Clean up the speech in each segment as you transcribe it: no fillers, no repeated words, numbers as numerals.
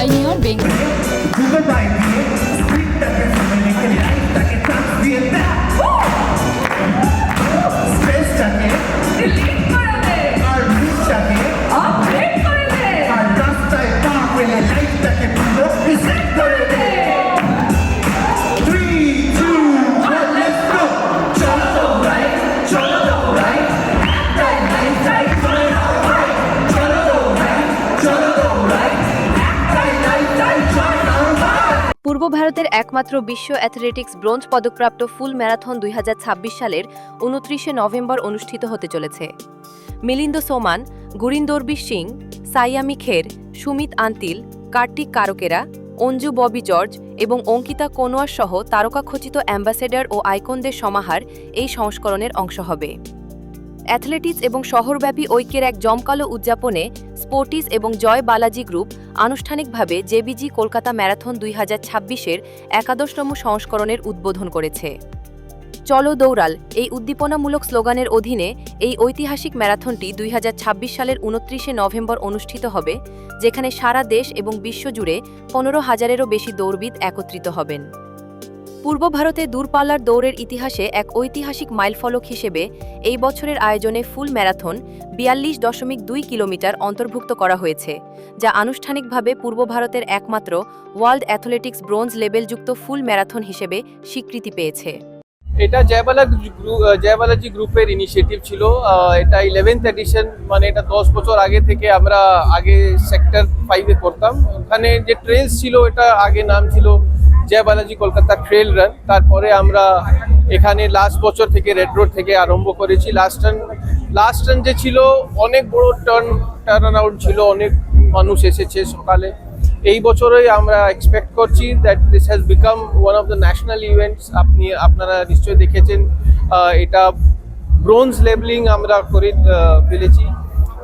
Pioneer Bengal. পূর্ব ভারতের একমাত্র বিশ্ব অ্যাথলেটিক্স ব্রোঞ্জ পদকপ্রাপ্ত ফুল ম্যারাথন 2026 সালের 29শে নভেম্বর অনুষ্ঠিত হতে চলেছে। মিলিন্দ সোমান, গুরিন্দরবি সিং, সাইয়ামি খের, সুমিত আন্তিল, কার্তিক কারকেরা, অঞ্জু ববি জর্জ এবং অঙ্কিতা কোনোয়ার সহ তারকাখচিত অ্যাম্বাসেডর ও আইকনদের সমাহার এই সংস্করণের অংশ হবে। অ্যাথলেটিক্স এবং শহরব্যাপী ঐক্যের এক জমকালো উদযাপনে স্পোর্টিস এবং জয় বালাজি গ্রুপ আনুষ্ঠানিকভাবে জেবিজি কলকাতা ম্যারাথন 2026-এর 11তম সংস্করণের উদ্বোধন করেছে। চলো দৌড়াল এই উদ্দীপনামূলক স্লোগানের অধীনে এই ঐতিহাসিক ম্যারাথনটি 2026 সালের 29শে নভেম্বর অনুষ্ঠিত হবে, যেখানে সারা দেশ এবং বিশ্বজুড়ে 15,000-এরও বেশি দৌড়বিদ একত্রিত হবেন। পূর্ব ভারতে দূরপাল্লার দৌড়ের ইতিহাসে এক ঐতিহাসিক মাইলফলক হিসেবে এই বছরের আয়োজনে ফুল ম্যারাথন 42.2 কিলোমিটার অন্তর্ভুক্ত করা হয়েছে, যা আনুষ্ঠানিকভাবে পূর্ব ভারতের একমাত্র ওয়ার্ল্ড অ্যাথলেটিক্স ব্রোঞ্জ লেবেলযুক্ত ফুল ম্যারাথন হিসেবে স্বীকৃতি পেয়েছে। এটা জয়বালাজি গ্রুপের ইনিশিয়েটিভ ছিল। এটা 11th এডিশন, মানে এটা 10 বছর আগে থেকে আমরা আগে সেক্টর 5-এ করতাম। ওখানে যে ট্রেলস ছিল, এটা আগে নাম ছিল জয়বালাজি কলকাতা ট্রেল রান। তারপরে আমরা এখানে লাস্ট বছর থেকে রেড রোড থেকে আরম্ভ করেছি। লাস্ট রান যে ছিল অনেক বড় টার্ন আউট ছিল, অনেক মানুষ এসেছে সকালে। এই বছরই আমরা এক্সপেক্ট করছি that this has become one of the national events. আপনারা নিশ্চয়ই দেখেছেন, এটা ব্রোঞ্জ লেবেলিং আমরা করে ফেলেছি।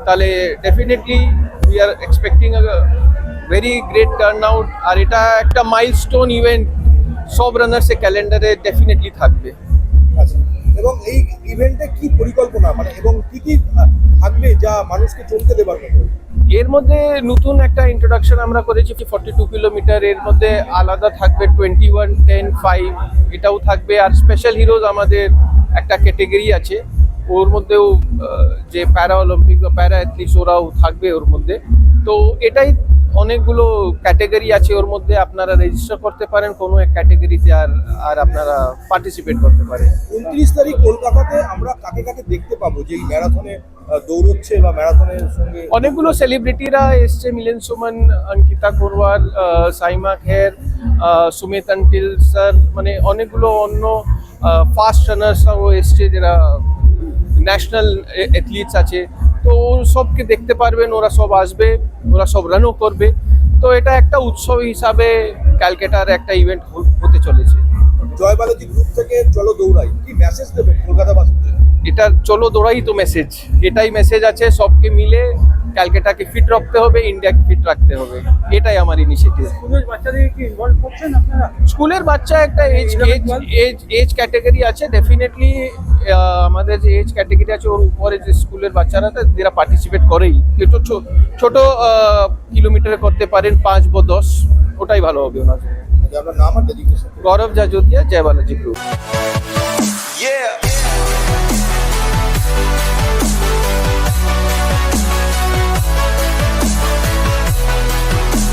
তাহলে definitely we are expecting very great turn out. আর এটা একটা মাইলস্টোন ইভেন্ট, সব রানার্সের ক্যালেন্ডারে ডেফিনেটলি থাকবে। আচ্ছা, এবং এই ইভেন্টে কি পরিকল্পনা, মানে এবং কি কি থাকবে যা মানুষকে চমকে দেবার মতো? এর মধ্যে নতুন একটা ইন্ট্রোডাকশন আমরা করেছি 42 কিলোমিটার। এর মধ্যে আলাদা থাকবে 21, 10, 5 এটাও থাকবে। আর স্পেশাল হিরোজ আমাদের একটা ক্যাটেগরি আছে, ওর মধ্যেও যে প্যারা অলিম্পিক বা প্যারা অ্যাথলিটস ওরাও থাকবে ওর মধ্যে। তো এটাই অনেকগুলো ক্যাটেগরি আছে ওর মধ্যে, আপনারা রেজিস্টার করতে পারেন কোনো এক ক্যাটেগরিতে আর আপনারা পার্টিসিপেট করতে পারেন। 29 তারিখ কলকাতাতে আমরা কাকে কাকে দেখতে পাবো যে এই ম্যারাথনে দৌড়চ্ছে বা ম্যারাথনের সঙ্গে? অনেকগুলো সেলিব্রিটিরা এসছে, মিলিন সুমন, অঙ্কিতা কোরওয়াল, সাইমা খের, সুমিত আন্টিল স্যার, মানে অনেকগুলো অন্য ফাস্ট রানার্সরাও এসছে যারা ন্যাশনাল অ্যাথলিটস আছে। তো সবকে দেখতে পারবেন, ওরা সব আসবে, ওরা সব রানও করবে। তো এটা একটা উৎসব হিসাবে ক্যালকাটার একটা ইভেন্ট হতে চলেছে। জয়বালাজি গ্রুপ থেকে চলো দৌড়াই কি মেসেজ দেবেন কলকাতাবাসীর জন্য? এটা চলো দৌড়াই তো মেসেজ, এটাই মেসেজ আছে। সবকে মিলে ক্যালকাটাকে ফিট রাখতে হবে, ইন্ডিয়াকে ফিট রাখতে হবে, এটাই আমার ইনিশিয়েটিভ। স্কুলের বাচ্চাদেরকে কি ইনভলভ করছেন আপনারা? স্কুলের বাচ্চা একটা এজ ক্যাটাগরি আছে, ডেফিনেটলি আমাদের যে এজ ক্যাটাগরি আছে ওর উপরে যে স্কুলের বাচ্চারা যারা পার্টিসিপেট করেই, একটু ছোট কিলোমিটারে করতে পারেন 5 বা 10, ওটাই ভালো হবে ওনার জন্য। আপনার নাম আর ডেডিকেশন? গৌরব জাজোতিয়া, জয়বালাজি গ্রুপ।